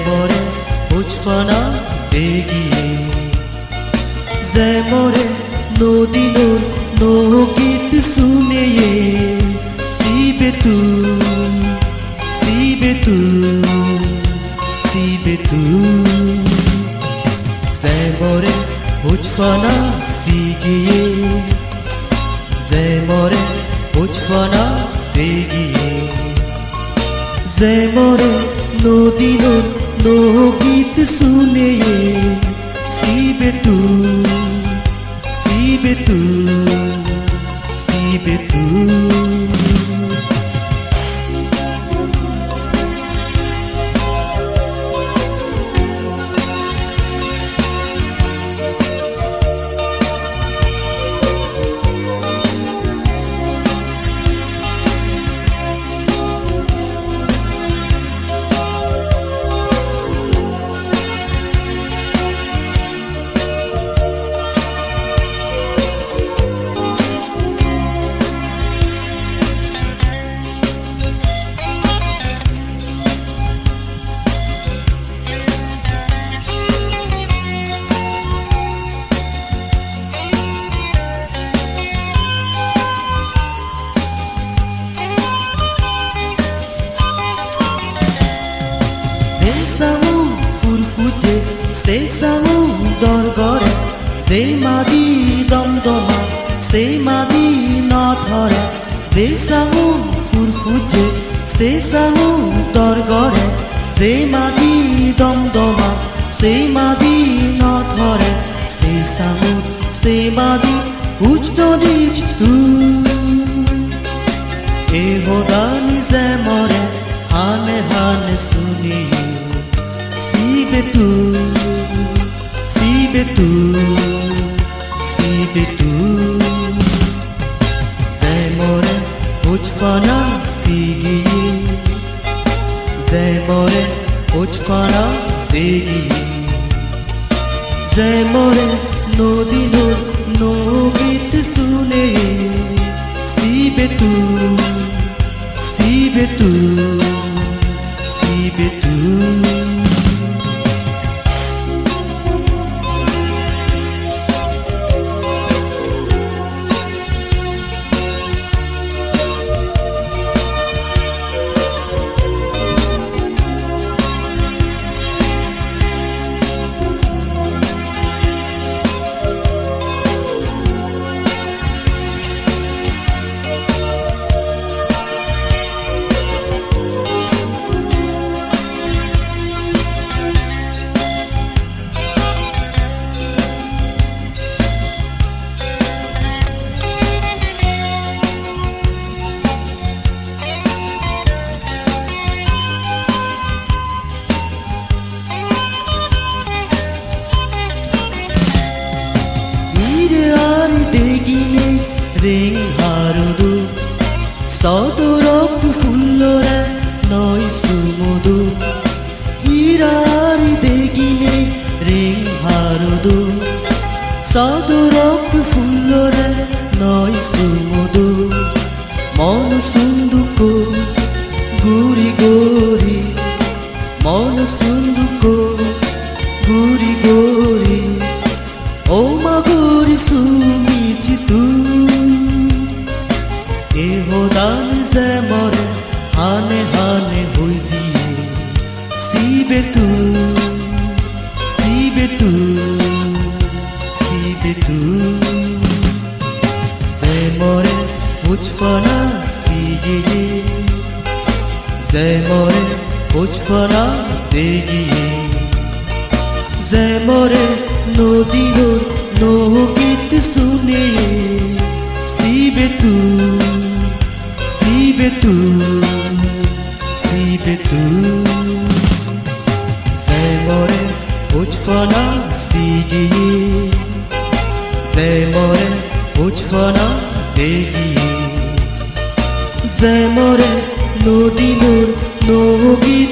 যেমরে উচ্ছনা এগিয়ে যেমরে নদীর নৌগীত শুনে শিবে তু শিবে তু শিবে তু যেমরে উচ্ছনা শিগিয়ে যেমরে উচ্ছনা এগিয়ে যেমরে নদীর নৌগীত শুনে শিবে তু শিবে তু শিবে তু Sesamu dorgore, semadi domdoma, semadi nathore. Sesamu purpuje, sesamu dorgore, semadi domdoma, semadi nathore. Sesamu semadi ujtodij tu. Ehodani zemore, hane hane suni. Sibe tu. Sibe tu, sibe tu, zemore uçpana digiye, zemore uçpana digiye, zemore nodinur nogit sune, sibe tu, sibe tu, sibe tu. Ring harudu Sodorok fullore noi sumudu Hirari degine ring harudu Sodorok fullore noi sumudu Mon sunduko guri gori Mon sunduko guri gori Oma gori sumichi tu Ehodan zemore hane hane hoiziye Sibe tu, sibe tu, sibe tu Zemore uçpana digiye Zemore uçpana digiye Zemore nodinur nogit sune Sibe tu Sibe tu, sibe tu Zemore uçpana digiye Zemore uçpana digiye Zemore nodinur nogit